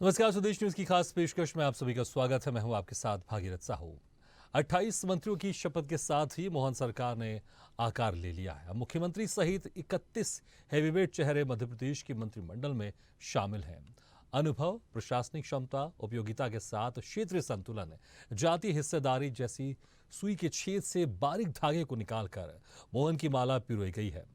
नमस्कार, स्वदेश न्यूज की खास पेशकश में आप सभी का स्वागत है। मैं हूं आपके साथ भागीरथ साहू। 28 मंत्रियों की शपथ के साथ ही मोहन सरकार ने आकार ले लिया है। अब मुख्यमंत्री सहित 31 हैवीवेट चेहरे मध्य प्रदेश के मंत्रिमंडल में शामिल हैं। अनुभव, प्रशासनिक क्षमता, उपयोगिता के साथ क्षेत्रीय संतुलन, जातीय हिस्सेदारी जैसी सुई के छेद से बारीक धागे को निकालकर मोहन की माला पिरोई गई है।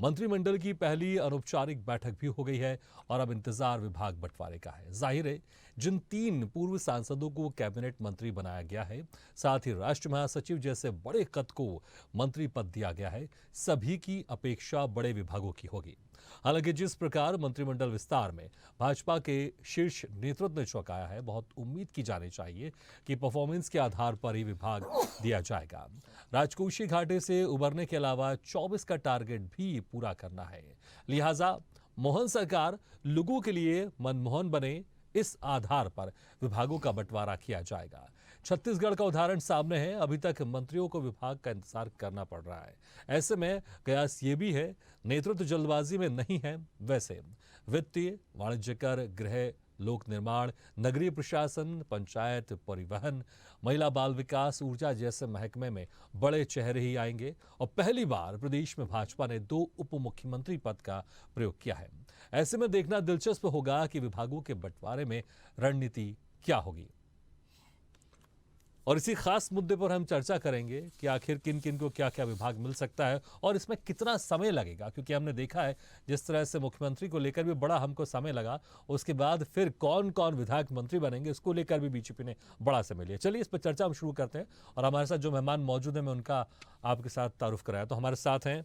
मंत्रिमंडल की पहली अनौपचारिक बैठक भी हो गई है और अब इंतजार विभाग बंटवारे का है। जाहिर है, जिन 3 पूर्व सांसदों को कैबिनेट मंत्री बनाया गया है, साथ ही राष्ट्र महासचिव जैसे बड़े कद को मंत्री पद दिया गया है, सभी की अपेक्षा बड़े विभागों की होगी। हालांकि जिस प्रकार मंत्रिमंडल विस्तार में भाजपा के शीर्ष नेतृत्व ने चौंकाया है, बहुत उम्मीद की जानी चाहिए कि परफॉर्मेंस के आधार पर ही विभाग दिया जाएगा। राजकोषीय घाटे से उबरने के अलावा 24 का टारगेट भी पूरा करना है। लिहाजा मोहन सरकार लोगों के लिए मनमोहन बने, इस आधार पर विभागों का बंटवारा किया जाएगा। छत्तीसगढ़ का उदाहरण सामने है। अभी तक मंत्रियों को विभाग का इंतजार करना पड़ रहा है। ऐसे में कयास ये भी है, नेतृत्व जल्दबाजी में नहीं है। वैसे वित्तीय, वाणिज्यकर, गृह, लोक निर्माण, नगरीय प्रशासन, पंचायत, परिवहन, महिला बाल विकास, ऊर्जा जैसे महकमे में बड़े चेहरे ही आएंगे। और पहली बार प्रदेश में भाजपा ने 2 उप मुख्यमंत्री पद का प्रयोग किया है। ऐसे में देखना दिलचस्प होगा कि विभागों के बंटवारे में रणनीति क्या होगी। और इसी खास मुद्दे पर हम चर्चा करेंगे कि आखिर किन किन को क्या क्या विभाग मिल सकता है और इसमें कितना समय लगेगा, क्योंकि हमने देखा है जिस तरह से मुख्यमंत्री को लेकर भी बड़ा हमको समय लगा, उसके बाद फिर कौन कौन विधायक मंत्री बनेंगे इसको लेकर भी बीजेपी ने बड़ा समय लिया। चलिए इस पर चर्चा हम शुरू करते हैं और हमारे साथ जो मेहमान मौजूद है मैं उनका आपके साथ तारुफ कराया। तो हमारे साथ हैं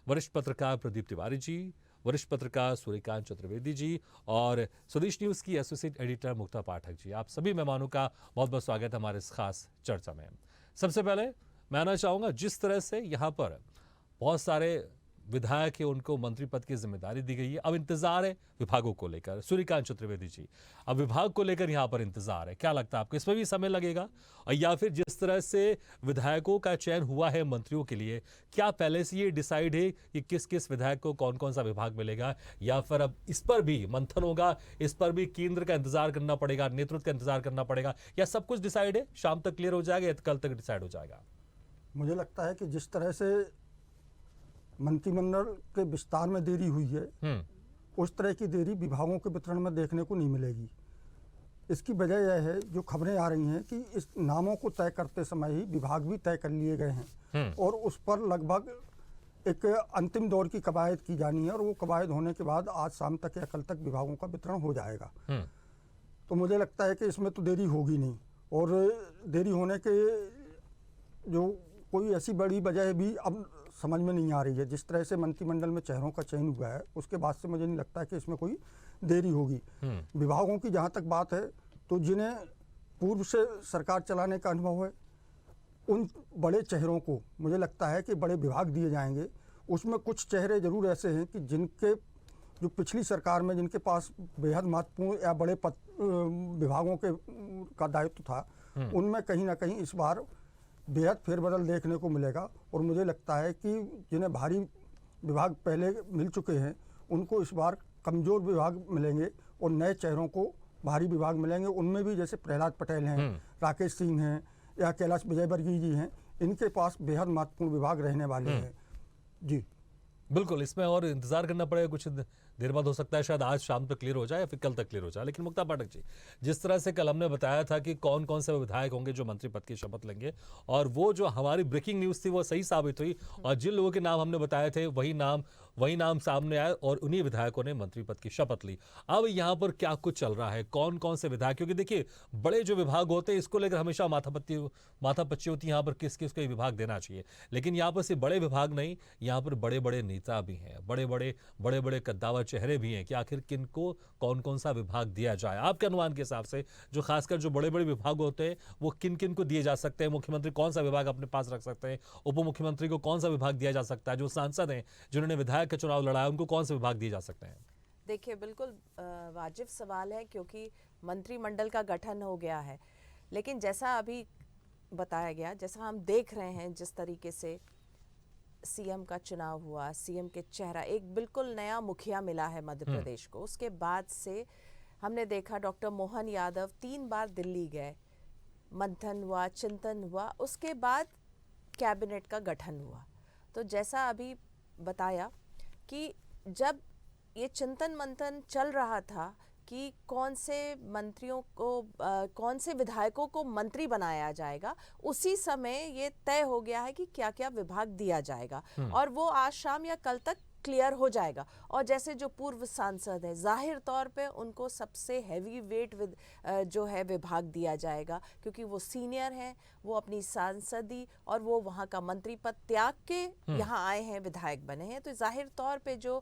वरिष्ठ पत्रकार प्रदीप तिवारी जी, वरिष्ठ पत्रकार सूर्यकांत चतुर्वेदी जी और स्वदेश न्यूज की एसोसिएट एडिटर मुक्ता पाठक जी। आप सभी मेहमानों का बहुत बहुत स्वागत है हमारे इस खास चर्चा में। सबसे पहले मैं आना चाहूंगा, जिस तरह से यहाँ पर बहुत सारे विधायक है, उनको मंत्री पद की जिम्मेदारी दी गई है, अब इंतजार है विभागों को लेकर। सूर्यकांत चतुर्वेदी जी, अब विभाग को लेकर यहाँ पर इंतजार है, क्या लगता है आपको इसमें भी समय लगेगा? और या फिर जिस तरह से विधायकों का चयन हुआ है मंत्रियों के लिए, क्या पहले से ये डिसाइड है कि किस किस विधायक को कौन कौन सा विभाग मिलेगा, या फिर अब इस पर भी मंथन होगा, इस पर भी केंद्र का इंतजार करना पड़ेगा, नेतृत्व का इंतजार करना पड़ेगा, या सब कुछ डिसाइड है, शाम तक क्लियर हो जाएगा या कल तक डिसाइड हो जाएगा? मुझे लगता है कि जिस तरह से मंत्रिमंडल के विस्तार में देरी हुई है, उस तरह की देरी विभागों के वितरण में देखने को नहीं मिलेगी। इसकी वजह यह है, जो खबरें आ रही हैं कि इस नामों को तय करते समय ही विभाग भी तय कर लिए गए हैं और उस पर लगभग एक अंतिम दौर की कवायद की जानी है और वो कवायद होने के बाद आज शाम तक या कल तक विभागों का वितरण हो जाएगा। तो मुझे लगता है कि इसमें तो देरी होगी नहीं, और देरी होने के जो कोई ऐसी बड़ी वजह भी अब समझ में नहीं आ रही है। जिस तरह से मंत्रिमंडल में चेहरों का चयन हुआ है, उसके बाद से मुझे नहीं लगता है कि इसमें कोई देरी होगी। विभागों की जहाँ तक बात है, तो जिन्हें पूर्व से सरकार चलाने का अनुभव है, उन बड़े चेहरों को मुझे लगता है कि बड़े विभाग दिए जाएंगे। उसमें कुछ चेहरे जरूर ऐसे हैं कि जिनके जो पिछली सरकार में जिनके पास बेहद महत्वपूर्ण या बड़े विभागों के का दायित्व था, उनमें कहीं ना कहीं इस बार बेहद फेरबदल देखने को मिलेगा। और मुझे लगता है कि जिन्हें भारी विभाग पहले मिल चुके हैं, उनको इस बार कमज़ोर विभाग मिलेंगे और नए चेहरों को भारी विभाग मिलेंगे। उनमें भी जैसे प्रहलाद पटेल हैं, राकेश सिंह हैं या कैलाश विजयवर्गीय जी हैं, इनके पास बेहद महत्वपूर्ण विभाग रहने वाले हैं। जी बिल्कुल, इसमें और इंतजार करना पड़ेगा, कुछ देर बाद हो सकता है शायद आज शाम तक क्लियर हो जाए या फिर कल तक क्लियर हो जाए। लेकिन मुक्ता पाठक जी, जिस तरह से कल हमने बताया था कि कौन कौन से विधायक होंगे जो मंत्री पद की शपथ लेंगे, और वो जो हमारी ब्रेकिंग न्यूज थी वो सही साबित हुई, और जिन लोगों के नाम हमने बताए थे वही नाम सामने आए और उन्हीं विधायकों ने मंत्री पद की शपथ ली। अब यहाँ पर क्या कुछ चल रहा है, कौन कौन से विधायक, क्योंकि देखिए बड़े जो विभाग होते हैं इसको लेकर हमेशा माथापच्ची होती है यहाँ पर किस किस को विभाग देना चाहिए। लेकिन यहाँ पर सिर्फ बड़े विभाग नहीं, यहाँ पर बड़े बड़े नेता भी हैं, बड़े बड़े कद्दावर चेहरे भी हैं कि आखिर किनको कौन कौन सा विभाग दिया जाए। आपके अनुमान के हिसाब से जो खासकर जो बड़े बड़े विभाग होते हैं वो किन किन को दिए जा सकते हैं? मुख्यमंत्री कौन सा विभाग अपने पास रख सकते हैं? उप मुख्यमंत्री को कौन सा विभाग दिया जा सकता है? जो सांसद हैं जिन्होंने विधायक का चुनाव लड़ा है, उनको कौन से विभाग दिए जा सकते हैं? देखिए, बिल्कुल वाजिब सवाल है, क्योंकि मंत्रिमंडल का गठन हो गया है। लेकिन जैसा अभी बताया गया, जैसा हम देख रहे हैं, जिस तरीके से सीएम का चुनाव हुआ, सीएम के चेहरा, एक बिल्कुल नया मुखिया मिला है मध्य प्रदेश को। उसके बाद से हमने देखा डॉक्टर मोहन यादव 3 बार दिल्ली गए, मंथन हुआ, चिंतन हुआ, उसके बाद कैबिनेट का गठन हुआ। तो जैसा अभी बताया कि जब ये चिंतन मंथन चल रहा था कि कौन से मंत्रियों को कौन से विधायकों को मंत्री बनाया जाएगा, उसी समय ये तय हो गया है कि क्या क्या विभाग दिया जाएगा और वो आज शाम या कल तक क्लियर हो जाएगा। और जैसे जो पूर्व सांसद हैं, जाहिर तौर पे उनको सबसे हैवी वेट जो है विभाग दिया जाएगा, क्योंकि वो सीनियर हैं, वो अपनी सांसदी और वो वहाँ का मंत्री पद त्याग के यहाँ आए हैं, विधायक बने हैं। तो जाहिर तौर पे जो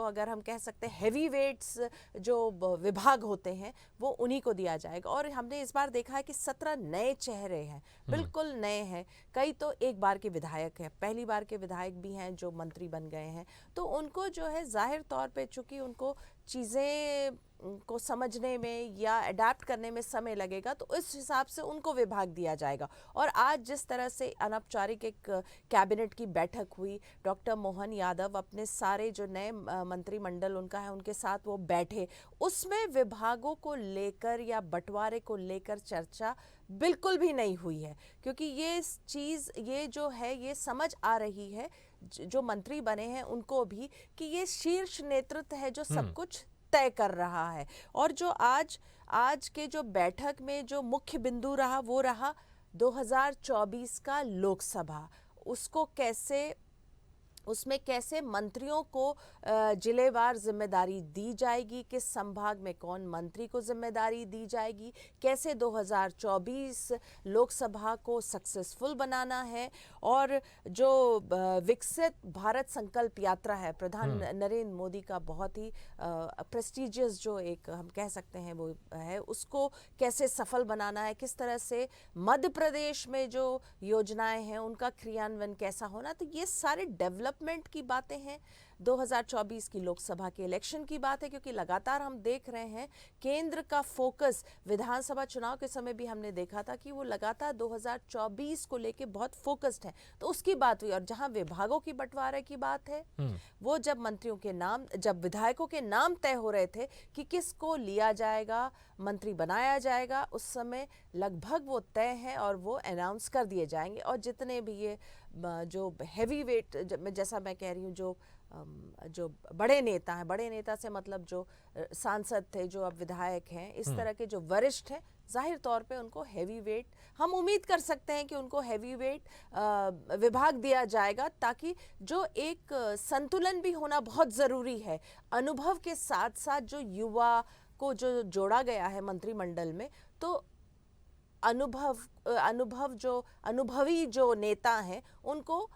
अगर हम कह सकते हैं हैवी वेट्स जो विभाग होते हैं वो उन्हीं को दिया जाएगा। और हमने इस बार देखा है कि 17 नए चेहरे हैं, बिल्कुल नए हैं। कई तो एक बार के विधायक हैं, पहली बार के विधायक भी हैं जो मंत्री बन गए हैं। तो उनको जो है जाहिर तौर पे चूंकि उनको चीज़ें को समझने में या अडेप्ट करने में समय लगेगा, तो इस हिसाब से उनको विभाग दिया जाएगा। और आज जिस तरह से अनौपचारिक एक कैबिनेट की बैठक हुई, डॉक्टर मोहन यादव अपने सारे जो नए मंत्रिमंडल उनका है उनके साथ वो बैठे, उसमें विभागों को लेकर या बंटवारे को लेकर चर्चा बिल्कुल भी नहीं हुई है। क्योंकि ये चीज़ ये जो है ये समझ आ रही है जो मंत्री बने हैं उनको भी कि ये शीर्ष नेतृत्व है जो सब कुछ तय कर रहा है। और जो आज के जो बैठक में जो मुख्य बिंदु रहा वो रहा 2024 का लोकसभा, उसमें कैसे मंत्रियों को जिलेवार जिम्मेदारी दी जाएगी, किस संभाग में कौन मंत्री को जिम्मेदारी दी जाएगी, कैसे 2024 लोकसभा को सक्सेसफुल बनाना है। और जो विकसित भारत संकल्प यात्रा है प्रधान नरेंद्र मोदी का, बहुत ही प्रेस्टिजियस जो एक हम कह सकते हैं वो है, उसको कैसे सफल बनाना है, किस तरह से मध्य प्रदेश में जो योजनाएं हैं उनका क्रियान्वयन कैसा होना। तो ये सारे डेवलपमेंट की बातें हैं, 2024 की लोकसभा के इलेक्शन की बात है। क्योंकि लगातार हम देख रहे हैं केंद्र का फोकस विधानसभा चुनाव के समय भी हमने देखा था कि वो लगातार 2024 को लेके बहुत फोकस्ड है। तो उसकी बात हुई। और जहां विभागों की बंटवारे की बात है, वो जब मंत्रियों के नाम, जब विधायकों के नाम तय हो रहे थे कि किसको लिया जाएगा, मंत्री बनाया जाएगा, उस समय लगभग वो तय है और वो अनाउंस कर दिए जाएंगे। और जितने भी ये जो हैवी वेट, जैसा मैं कह रही हूँ, जो बड़े नेता हैं, बड़े नेता से मतलब जो सांसद थे, जो अब विधायक हैं, इस तरह के जो वरिष्ठ हैं, जाहिर तौर पे उनको हैवी वेट, हम उम्मीद कर सकते हैं कि उनको हैवी वेट विभाग दिया जाएगा, ताकि जो एक संतुलन भी होना बहुत ज़रूरी है। अनुभव के साथ साथ जो युवा को जो जोड़ा गया है मंत्रिमंडल में, तो अनुभवी जो नेता हैं उनको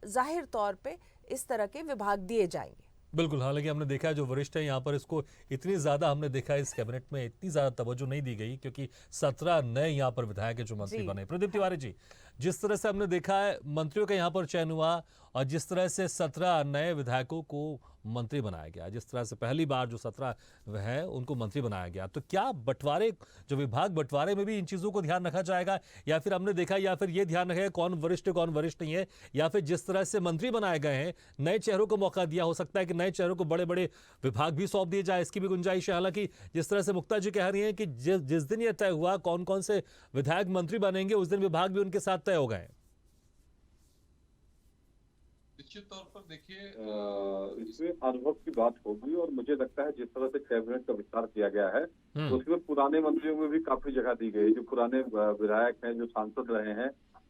जाहिर तौर पे इस तरह के विभाग दिए जाएंगे। बिल्कुल, हालांकि हमने देखा है जो वरिष्ठ है यहाँ पर, इसको इतनी ज़्यादा हमने देखा है इस कैबिनेट में इतनी ज़्यादा तवज्जो नहीं दी गई, क्योंकि 17 नए यहाँ पर विधायक जो मंत्री बने। प्रदीप तिवारी जी, जिस तरह से हमने देखा है मंत्रियों का यहाँ पर चयन हुआ और जिस तरह से 17 नए विधायकों को मंत्री बनाया गया, जिस तरह से पहली बार जो 17 है उनको मंत्री बनाया गया, तो क्या बंटवारे, जो विभाग बंटवारे में भी इन चीज़ों को ध्यान रखा जाएगा, या फिर हमने देखा, या फिर ये ध्यान रखेगा कौन वरिष्ठ नहीं है, या फिर जिस तरह से मंत्री बनाए गए हैं नए चेहरों को मौका दिया, हो सकता है कि नए चेहरों को बड़े बड़े विभाग भी सौंप दिए जाए, इसकी भी गुंजाइश है। हालांकि जिस तरह से मुक्ता जी कह रही हैं कि जिस दिन यह तय हुआ कौन कौन से विधायक मंत्री बनेंगे, उस दिन विभाग भी उनके साथ तय हो गए। निश्चित तौर पर देखिए, इसमें अनुभव की बात होगी। और मुझे लगता है जिस तरह से कैबिनेट का विस्तार किया गया है, तो उसमें पुराने मंत्रियों में भी काफी जगह दी गई। जो पुराने विधायक हैं, जो सांसद रहे हैं,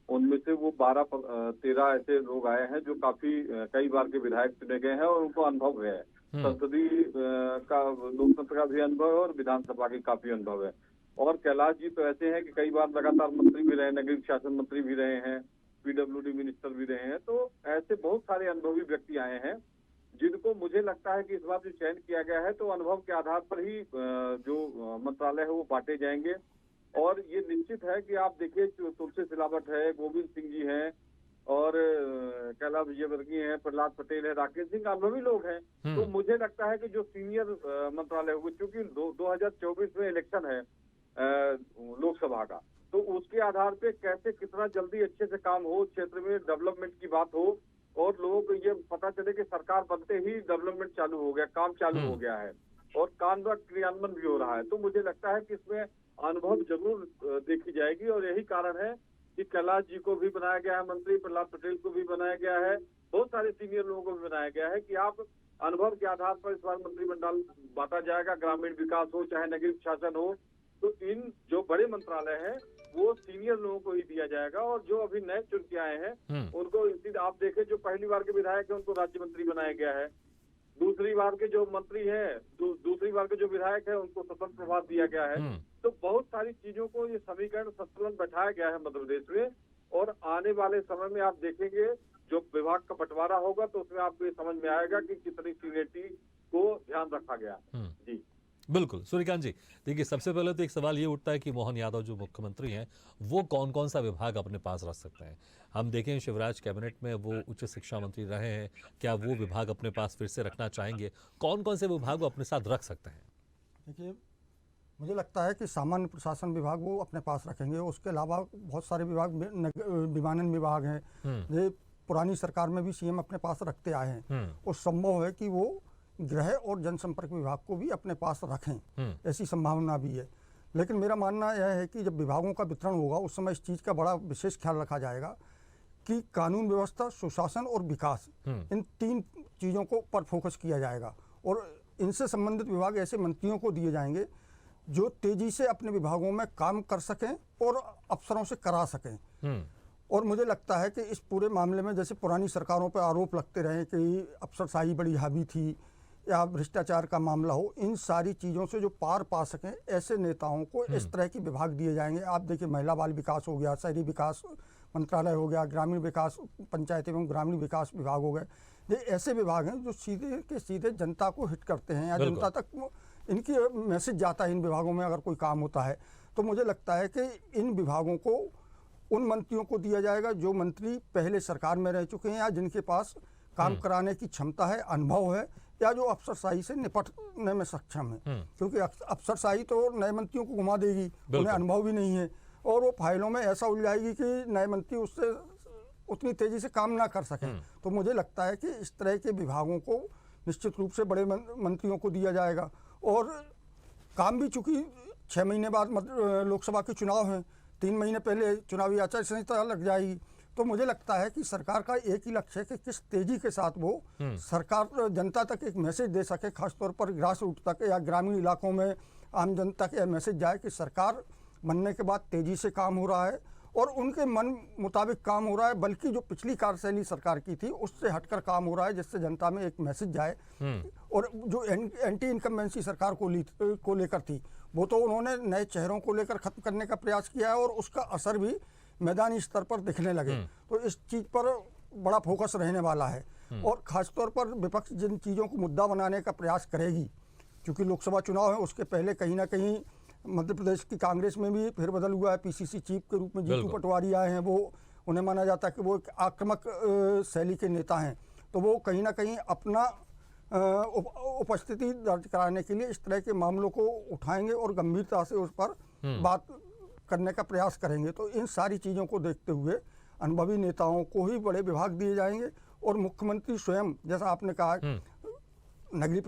उनमें से वो 12-13 ऐसे लोग आए हैं जो काफी कई बार के विधायक चुने गए हैं और उनको अनुभव है, संसदीय का, लोकतंत्र का भी अनुभव है और विधानसभा की काफी अनुभव है। और कैलाश जी तो ऐसे हैं कि कई बार लगातार मंत्री भी रहे, नगरीय शासन मंत्री भी रहे हैं, पीडब्ल्यूडी मिनिस्टर भी रहे हैं। तो ऐसे बहुत सारे अनुभवी व्यक्ति आए हैं जिनको मुझे लगता है कि इस बार जो चयन किया गया है तो अनुभव के आधार पर ही जो मंत्रालय है वो बांटे जाएंगे। और ये निश्चित है कि आप देखिए, तुलसी सिलावट है, गोविंद सिंह जी हैं, और कैलाश विजयवर्गीय हैं, प्रहलाद पटेल है, राकेश सिंह, अनुभवी लोग हैं। तो मुझे लगता है कि जो सीनियर मंत्रालय होगा, क्योंकि 2024 में इलेक्शन है लोकसभा का, तो उसके आधार पे कैसे कितना जल्दी अच्छे से काम हो, क्षेत्र में डेवलपमेंट की बात हो, और लोगों को ये पता चले कि सरकार बनते ही डेवलपमेंट चालू हो गया, काम चालू हो गया है। और कार्य क्रियान्वयन भी हो रहा है। तो मुझे लगता है कि इसमें अनुभव जरूर देखी जाएगी और यही कारण है कि कैलाश जी को भी बनाया गया है मंत्री, प्रहलाद पटेल को भी बनाया गया है, बहुत सारे सीनियर लोगों को भी बनाया गया है कि आप अनुभव के आधार पर इस बार मंत्रिमंडल बांटा जाएगा। ग्रामीण विकास हो चाहे नगरीय शासन हो, तो इन जो बड़े मंत्रालय हैं वो सीनियर लोगों को ही दिया जाएगा और जो अभी नए चुन के आए हैं उनको सीधा आप देखें जो पहली बार के विधायक है उनको राज्य मंत्री बनाया गया है। दूसरी बार के जो मंत्री हैं, दूसरी बार के जो विधायक है उनको स्वतंत्र प्रभार दिया गया है। तो बहुत सारी चीजों को ये समीकरण संतुलन बैठाया गया है मध्य प्रदेश में और आने वाले समय में आप देखेंगे जो विभाग का बंटवारा होगा तो उसमें आपको ये समझ में आएगा कि कितनी सीनियरिटी को ध्यान रखा गया। जी बिल्कुल सूर्यकांत जी, देखिए सबसे पहले तो एक सवाल ये उठता है कि मोहन यादव जो मुख्यमंत्री हैं वो कौन कौन सा विभाग अपने पास रख सकते हैं। हम देखें शिवराज कैबिनेट में वो उच्च शिक्षा मंत्री रहे हैं, क्या वो विभाग अपने पास फिर से रखना चाहेंगे? कौन कौन से विभाग वो अपने साथ रख सकते हैं? देखिए, मुझे लगता है कि सामान्य प्रशासन विभाग वो अपने पास रखेंगे। उसके अलावा बहुत सारे विभाग, विमानन विभाग हैं, ये पुरानी सरकार में भी सीएम अपने पास रखते आए हैं और संभव है कि वो गृह और जनसंपर्क विभाग को भी अपने पास रखें, ऐसी संभावना भी है। लेकिन मेरा मानना यह है कि जब विभागों का वितरण होगा उस समय इस चीज़ का बड़ा विशेष ख्याल रखा जाएगा कि कानून व्यवस्था, सुशासन और विकास, इन तीन चीज़ों को पर फोकस किया जाएगा और इनसे संबंधित विभाग ऐसे मंत्रियों को दिए जाएंगे जो तेजी से अपने विभागों में काम कर सकें और अफसरों से करा सकें। और मुझे लगता है कि इस पूरे मामले में जैसे पुरानी सरकारों पर आरोप लगते रहे कि अफसरशाही बड़ी हावी थी या भ्रष्टाचार का मामला हो, इन सारी चीज़ों से जो पार पा सकें ऐसे नेताओं को इस तरह के विभाग दिए जाएंगे। आप देखिए, महिला बाल विकास हो गया, शहरी विकास मंत्रालय हो गया, ग्रामीण विकास, पंचायत एवं ग्रामीण विकास विभाग हो गए। ये ऐसे विभाग हैं जो सीधे के सीधे जनता को हिट करते हैं या जनता तक इनकी मैसेज जाता है इन विभागों में अगर कोई काम होता है। तो मुझे लगता है कि इन विभागों को उन मंत्रियों को दिया जाएगा जो मंत्री पहले सरकार में रह चुके हैं या जिनके पास काम कराने की क्षमता है, अनुभव है, या जो अफसरशाही से निपटने में सक्षम है। क्योंकि अफसरशाही तो नए मंत्रियों को घुमा देगी, उन्हें अनुभव भी नहीं है और वो फाइलों में ऐसा उलझाएगी कि नए मंत्री उससे उतनी तेजी से काम ना कर सकें। तो मुझे लगता है कि इस तरह के विभागों को निश्चित रूप से बड़े मंत्रियों को दिया जाएगा। और काम भी चूंकि 6 महीने बाद लोकसभा के चुनाव हैं, 3 महीने पहले चुनावी आचार संहिता लग जाएगी। तो मुझे लगता है कि सरकार का एक ही लक्ष्य है कि किस तेजी के साथ वो सरकार जनता तक एक मैसेज दे सके, खासतौर पर ग्रास रूट तक या ग्रामीण इलाकों में आम जनता के मैसेज जाए कि सरकार बनने के बाद तेजी से काम हो रहा है और उनके मन मुताबिक काम हो रहा है, बल्कि जो पिछली कार्यशैली सरकार की थी उससे हटकर काम हो रहा है, जिससे जनता में एक मैसेज जाए। और जो एंटी इनकम्बेंसी सरकार को लेकर थी वो तो उन्होंने नए चेहरों को लेकर खत्म करने का प्रयास किया है और उसका असर भी मैदानी स्तर पर दिखने लगे। तो इस चीज़ पर बड़ा फोकस रहने वाला है और खासतौर पर विपक्ष जिन चीज़ों को मुद्दा बनाने का प्रयास करेगी, क्योंकि लोकसभा चुनाव है, उसके पहले कहीं ना कहीं मध्य प्रदेश की कांग्रेस में भी फेरबदल हुआ है। पीसीसी चीफ के रूप में जीतू पटवारी आए हैं, वो उन्हें माना जाता है कि वो एक आक्रामक शैली के नेता हैं। तो वो कहीं ना कहीं अपना उपस्थिति दर्ज कराने के लिए इस तरह के मामलों को उठाएंगे और गंभीरता से उस पर बात करने का प्रयास करेंगे। तो इन सारी चीज़ों को देखते हुए अनुभवी नेताओं को ही बड़े विभाग दिए जाएंगे और मुख्यमंत्री स्वयं, जैसा आपने कहा, नगरीय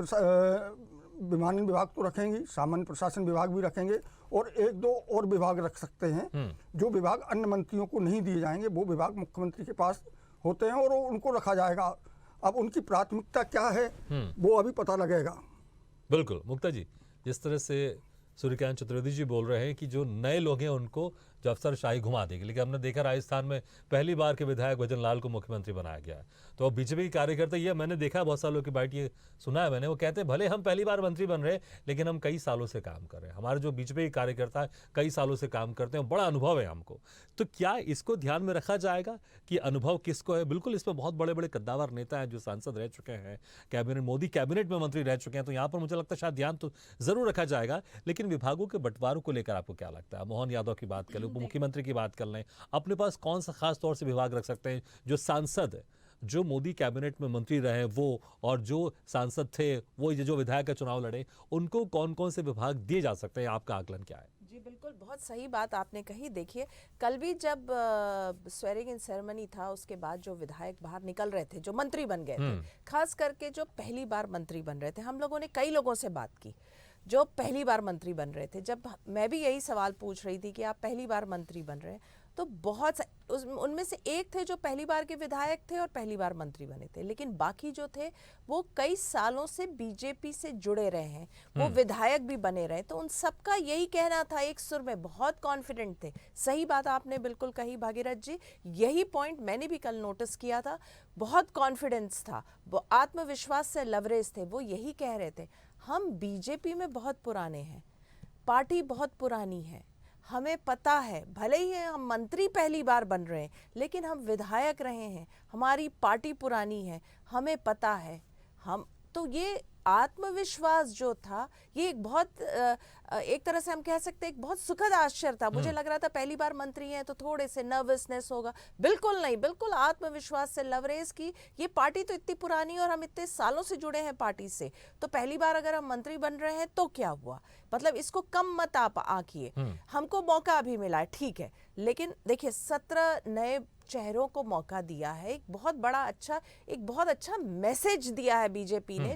विमानन विभाग तो रखेंगे, सामान्य प्रशासन विभाग भी रखेंगे और 1-2 और विभाग रख सकते हैं जो विभाग अन्य मंत्रियों को नहीं दिए जाएंगे। वो विभाग मुख्यमंत्री के पास होते हैं और उनको रखा जाएगा। अब उनकी प्राथमिकता क्या है वो अभी पता लगेगा। बिल्कुल मुक्ता जी, जिस तरह से सूर्यकांत चतुर्वेदी जी बोल रहे हैं कि जो नए लोग हैं उनको जो अफसरशाही घुमा देगी, लेकिन हमने देखा राजस्थान में पहली बार के विधायक भजन लाल को मुख्यमंत्री बनाया गया है। तो अब बीजेपी के कार्यकर्ता, ये मैंने देखा बहुत सालों की बात, ये सुना है मैंने, वो कहते हैं भले हम पहली बार मंत्री बन रहे हैं लेकिन हम कई सालों से काम कर रहे हैं। हमारे जो बीजेपी के कार्यकर्ता है कई सालों से काम करते हैं, बड़ा अनुभव है हमको। तो क्या इसको ध्यान में रखा जाएगा कि अनुभव किसको है? बिल्कुल, इसमें बहुत बड़े बड़े कद्दावर नेता हैं जो सांसद रह चुके हैं, कैबिनेट, मोदी कैबिनेट में मंत्री रह चुके हैं। तो यहाँ पर मुझे लगता है शायद ध्यान तो जरूर रखा जाएगा। लेकिन विभागों के बंटवारों को लेकर आपको क्या लगता है? मोहन यादव की बात कर लें, उप मुख्यमंत्री की बात कर लें, अपने पास कौन सा खास तौर से विभाग रख सकते हैं जो सांसद, जो मोदी कैबिनेट में मंत्री रहे वो, और जो सांसद थे वो, जो विधायक का चुनाव लड़े, उनको कौन कौन से विभाग दिए जा सकते हैं? आपका आकलन क्या है? जी बिल्कुल, बहुत सही बात आपने कही। देखिए, कल भी जब स्वेरिंग इन सेरेमनी था, उसके बाद जो विधायक बाहर निकल रहे थे, जो मंत्री बन गए थे, खास करके जो पहली बार मंत्री बन रहे थे, हम लोगों ने कई लोगों से बात की जो पहली बार मंत्री बन रहे थे। जब मैं भी यही सवाल पूछ रही थी कि आप पहली बार मंत्री बन रहे हैं, तो उनमें से एक थे जो पहली बार के विधायक थे और पहली बार मंत्री बने थे, लेकिन बाकी जो थे वो कई सालों से बीजेपी से जुड़े रहे हैं, वो विधायक भी बने रहे। तो उन सबका यही कहना था, एक सुर में बहुत कॉन्फिडेंट थे। सही बात आपने बिल्कुल कही भागीरथ जी, यही पॉइंट मैंने भी कल नोटिस किया था। बहुत कॉन्फिडेंस था, वो आत्मविश्वास से लवरेज थे। वो यही कह रहे थे, हम बीजेपी में बहुत पुराने हैं, पार्टी बहुत पुरानी है, हमें पता है, भले ही हम मंत्री पहली बार बन रहे हैं, लेकिन हम विधायक रहे हैं, हमारी पार्टी पुरानी है, हमें पता है। हम तो ये आत्मविश्वास जो था, ये एक बहुत एक तरह से हम कह सकते हैं एक बहुत सुखद आश्चर्य था। मुझे लग रहा था पहली बार मंत्री हैं तो थोड़े से नर्वसनेस होगा, बिल्कुल नहीं, बिल्कुल आत्मविश्वास से लवरेज की ये पार्टी तो इतनी पुरानी और हम इतने सालों से जुड़े हैं पार्टी से, तो पहली बार अगर हम मंत्री बन रहे हैं तो क्या हुआ, मतलब इसको कम मत आप आंकिए, हमको मौका भी मिला है, ठीक है। लेकिन देखिए 17 नए चेहरों को मौका दिया है, एक बहुत अच्छा मैसेज दिया है बीजेपी ने।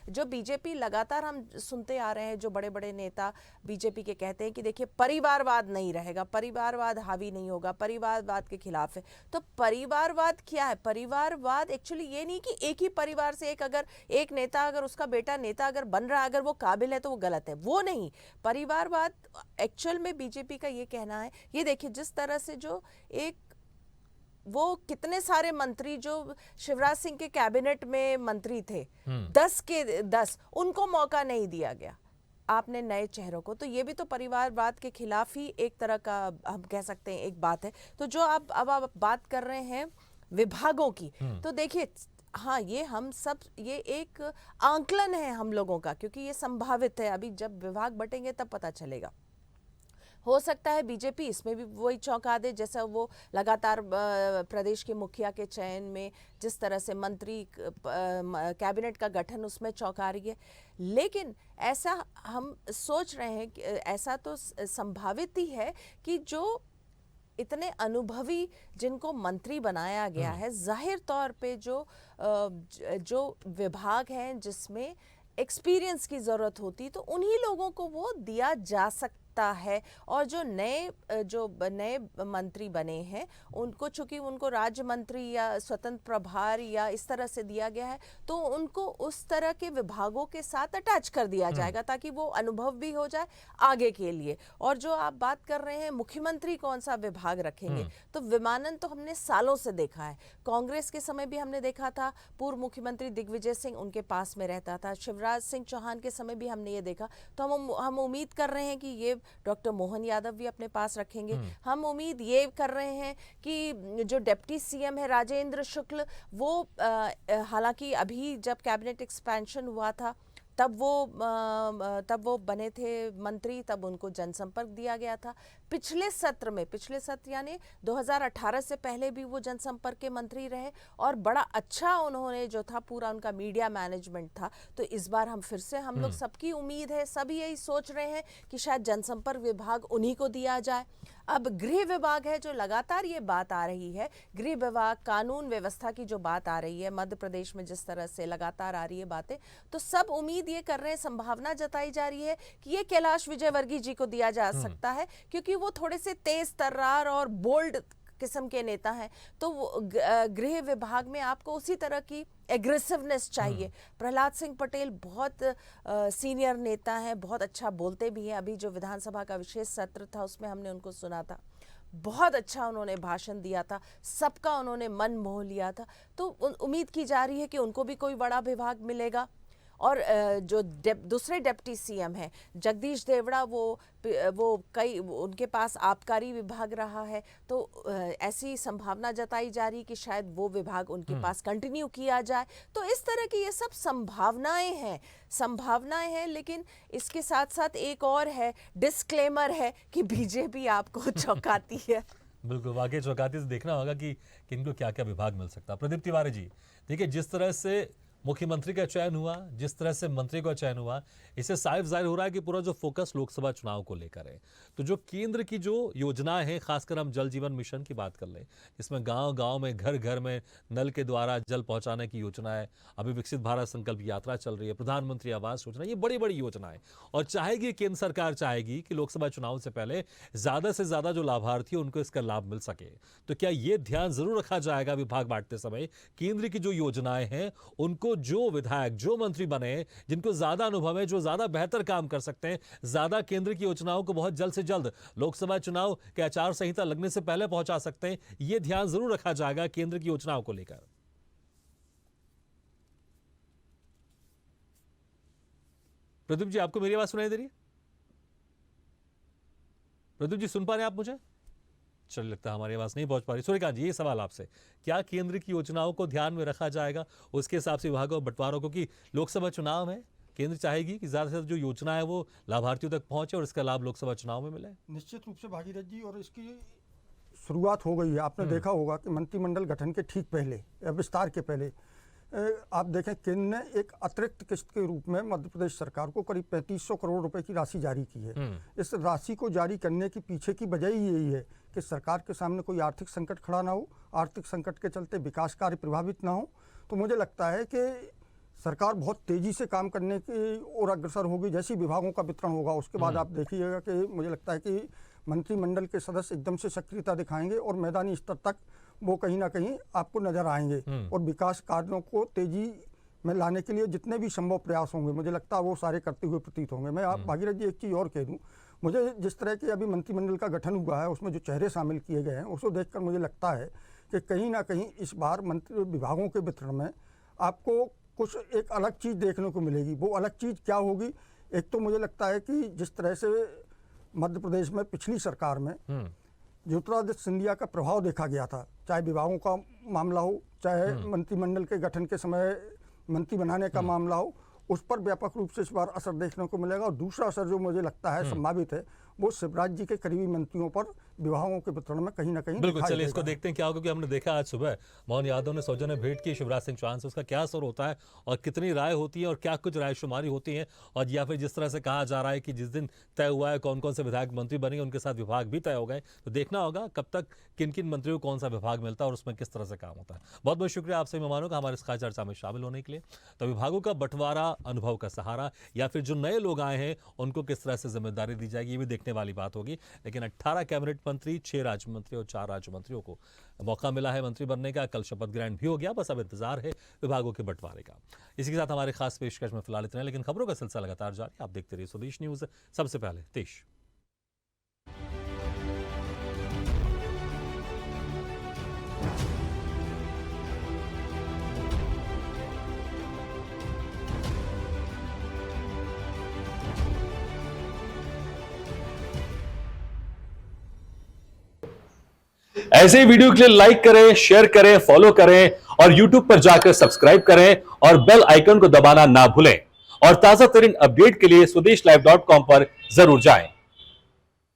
जो बीजेपी लगातार हम सुनते आ रहे हैं, जो बड़े बड़े नेता बीजेपी के कहते हैं कि देखिए परिवारवाद नहीं रहेगा, परिवारवाद हावी नहीं होगा, परिवारवाद के खिलाफ है। तो परिवारवाद क्या है? परिवारवाद एक्चुअली ये नहीं कि एक ही परिवार से एक नेता अगर उसका बेटा नेता अगर बन रहा है, अगर वो काबिल है तो वो गलत है, वो नहीं। परिवारवाद एक्चुअल में बीजेपी का ये कहना है। ये देखिए जिस तरह से वो कितने सारे मंत्री जो शिवराज सिंह के कैबिनेट में मंत्री थे, 10 के 10 उनको मौका नहीं दिया गया, आपने नए चेहरों को। तो ये भी तो परिवारवाद के खिलाफ ही एक तरह का हम कह सकते हैं एक बात है। तो जो अब आप बात कर रहे हैं विभागों की, तो देखिए हाँ, ये एक आंकलन है हम लोगों का, क्योंकि ये संभावित है, अभी जब विभाग बटेंगे तब पता चलेगा। हो सकता है बीजेपी इसमें भी वही चौंका दे, जैसा वो लगातार प्रदेश के मुखिया के चयन में जिस तरह से मंत्री कैबिनेट का गठन उसमें चौंका रही है। लेकिन ऐसा हम सोच रहे हैं कि ऐसा तो संभावित ही है कि जो इतने अनुभवी जिनको मंत्री बनाया गया है, जाहिर तौर पे जो विभाग हैं जिसमें एक्सपीरियंस की ज़रूरत होती, तो उन्हीं लोगों को वो दिया जा सकता है। और जो नए मंत्री बने हैं उनको, चूंकि उनको राज्य मंत्री या स्वतंत्र प्रभार या इस तरह से दिया गया है, तो उनको उस तरह के विभागों के साथ अटैच कर दिया जाएगा ताकि वो अनुभव भी हो जाए आगे के लिए। और जो आप बात कर रहे हैं मुख्यमंत्री कौन सा विभाग रखेंगे, तो विमानन तो हमने सालों से देखा है, कांग्रेस के समय भी हमने देखा था, पूर्व मुख्यमंत्री दिग्विजय सिंह उनके पास में रहता था, शिवराज सिंह चौहान के समय भी हमने ये देखा। तो हम उम्मीद कर रहे हैं कि ये डॉक्टर मोहन यादव भी अपने पास रखेंगे। हम उम्मीद ये कर रहे हैं कि जो डिप्टी सीएम है राजेंद्र शुक्ल, वो हालांकि अभी जब कैबिनेट एक्सपेंशन हुआ था तब वो बने थे मंत्री, तब उनको जनसंपर्क दिया गया था। पिछले सत्र यानी 2018 से पहले भी वो जनसंपर्क के मंत्री रहे और बड़ा अच्छा उन्होंने जो था पूरा उनका मीडिया मैनेजमेंट था। तो इस बार हम लोग सबकी उम्मीद है, सभी यही सोच रहे हैं कि शायद जनसंपर्क विभाग उन्हीं को दिया जाए। अब गृह विभाग है, जो लगातार ये बात आ रही है, गृह विभाग, कानून व्यवस्था की जो बात आ रही है मध्य प्रदेश में, जिस तरह से लगातार आ रही है बातें, तो सब उम्मीद ये कर रहे हैं, संभावना जताई जा रही है कि ये कैलाश विजयवर्गीय जी को दिया जा सकता है, क्योंकि वो थोड़े से तेज तर्रार और बोल्ड किस्म के नेता हैं। तो गृह विभाग में आपको उसी तरह की एग्रेसिवनेस चाहिए। प्रहलाद सिंह पटेल बहुत सीनियर नेता हैं, बहुत अच्छा बोलते भी हैं। अभी जो विधानसभा का विशेष सत्र था उसमें हमने उनको सुना था, बहुत अच्छा उन्होंने भाषण दिया था, सबका उन्होंने मन मोह लिया था। तो उम्मीद की जा रही है कि उनको भी कोई बड़ा विभाग मिलेगा। और जो दूसरे डिप्टी सीएम हैं जगदीश देवड़ा, उनके पास आबकारी विभाग रहा है, तो ऐसी संभावना जताई जा रही कि शायद वो विभाग उनके पास कंटिन्यू किया जाए। तो इस तरह की ये सब संभावनाएं हैं। लेकिन इसके साथ साथ एक और है, डिस्क्लेमर है कि बीजेपी आपको चौंकाती है। बिल्कुल, वाकई चौंकाती से देखना होगा कि किनको क्या क्या विभाग मिल सकता है। प्रदीप तिवारी जी, देखिए जिस तरह से मुख्यमंत्री का चयन हुआ, जिस तरह से मंत्री का चयन हुआ, इससे साफ जाहिर हो रहा है कि पूरा जो फोकस लोकसभा चुनाव को लेकर है। तो जो केंद्र की जो योजनाएं हैं, खासकर हम जल जीवन मिशन की बात कर लें, इसमें गांव-गांव में, घर-घर में नल के द्वारा जल पहुंचाने की योजना है। अभी विकसित भारत संकल्प यात्रा चल रही है, प्रधानमंत्री आवास योजना, ये बड़ी-बड़ी योजनाएं, और चाहेगी, केंद्र सरकार चाहेगी कि लोकसभा चुनाव से पहले ज्यादा से ज्यादा जो लाभार्थी उनको इसका लाभ मिल सके। तो क्या ये ध्यान जरूर रखा जाएगा विभाग बांटते समय, केंद्र की जो योजनाएं हैं उनको जो विधायक, जो मंत्री बने, जिनको ज्यादा अनुभव है, जो ज्यादा बेहतर काम कर सकते हैं, ज्यादा केंद्र की योजनाओं को बहुत जल्द से जल्द लोकसभा चुनाव के आचार संहिता लगने से पहले पहुंचा सकते हैं, यह ध्यान जरूर रखा जाएगा केंद्र की योजनाओं को लेकर। प्रदीप जी, आपको मेरी आवाज सुनाई दे रही है? प्रदीप जी, सुन पा रहे हैं आप मुझे? चल, लगता है हमारी आवाज नहीं पहुंच पा रही। सूर्यकांत जी, ये सवाल आपसे, क्या केंद्र की योजनाओं को ध्यान में रखा जाएगा उसके हिसाब से विभागों और बंटवारों को, कि लोकसभा चुनाव है, केंद्र चाहेगी कि ज्यादा से ज्यादा जो योजना है वो लाभार्थियों तक पहुंचे और इसका लाभ लोकसभा चुनाव में मिले? निश्चित रूप से भागीरथ जी, और इसकी शुरुआत हो गई है। आपने देखा होगा कि मंत्रिमंडल गठन के ठीक पहले या विस्तार के पहले आप देखें, केंद्र ने एक अतिरिक्त किस्त के रूप में मध्य प्रदेश सरकार को करीब 3500 करोड़ रुपए की राशि जारी की है। इस राशि को जारी करने के पीछे की वजह ही यही है कि सरकार के सामने कोई आर्थिक संकट खड़ा ना हो, आर्थिक संकट के चलते विकास कार्य प्रभावित ना हो। तो मुझे लगता है कि सरकार बहुत तेज़ी से काम करने की ओर अग्रसर होगी। जैसे ही विभागों का वितरण होगा उसके बाद आप देखिएगा कि मुझे लगता है कि मंत्रिमंडल के सदस्य एकदम से सक्रियता दिखाएंगे और मैदानी स्तर तक वो कहीं ना कहीं आपको नजर आएंगे, और विकास कार्यों को तेजी में लाने के लिए जितने भी संभव प्रयास होंगे, मुझे लगता है वो सारे करते हुए प्रतीत होंगे। मैं आप भागीरथ जी एक चीज़ और कह दूं, मुझे जिस तरह के अभी मंत्रिमंडल का गठन हुआ है उसमें जो चेहरे शामिल किए गए हैं उसको देखकर मुझे लगता है कि कहीं ना कहीं इस बार मंत्री विभागों के वितरण में आपको कुछ एक अलग चीज़ देखने को मिलेगी। वो अलग चीज़ क्या होगी? एक तो मुझे लगता है कि जिस तरह से मध्य प्रदेश में पिछली सरकार में ज्योतिरादित्य सिंधिया का प्रभाव देखा गया था, चाहे विभागों का मामला हो, चाहे मंत्रिमंडल के गठन के समय मंत्री बनाने का मामला हो, उस पर व्यापक रूप से इस बार असर देखने को मिलेगा। और दूसरा असर जो मुझे लगता है संभावित है, वो शिवराज जी के करीबी मंत्रियों पर विभागों के वितरण में कहीं ना कहीं बिल्कुल। चलिए इसको देखते हैं क्या होगा, क्योंकि हमने देखा आज सुबह मोहन यादव ने सौजन्य भेंट की शिवराज सिंह चौहान से, उसका क्या असर होता है और कितनी राय होती है और क्या कुछ रायशुमारी होती है, और या फिर जिस तरह से कहा जा रहा है कि जिस दिन तय हुआ है कौन कौन से विधायक मंत्री बनेंगे उनके साथ विभाग भी तय हो गए। तो देखना होगा कब तक किन किन मंत्रियों को कौन सा विभाग मिलता है और उसमें किस तरह से काम होता है। बहुत बहुत शुक्रिया आप सभी मेहमानों का हमारे इस खास चर्चा में शामिल होने के लिए। तो विभागों का बंटवारा, अनुभव का सहारा, या फिर जो नए लोग आए हैं उनको किस तरह से जिम्मेदारी दी जाएगी, ये भी देखने वाली बात होगी। लेकिन 18 कैबिनेट मंत्री, 6 राज्य मंत्री और 4 राज्य मंत्रियों को मौका मिला है मंत्री बनने का। कल शपथ ग्रहण भी हो गया, बस अब इंतजार है विभागों के बंटवारे का। इसी के साथ हमारे खास पेशकश में फिलहाल इतना, लेकिन खबरों का सिलसिला लगातार जारी। आप देखते रहिए स्वदेश न्यूज। सबसे पहले देश। ऐसे ही वीडियो के लिए लाइक करें, शेयर करें, फॉलो करें और YouTube पर जाकर सब्सक्राइब करें और बेल आइकन को दबाना ना भूलें। और ताजा तरीन अपडेट के लिए स्वदेशलाइव.com पर जरूर जाएं।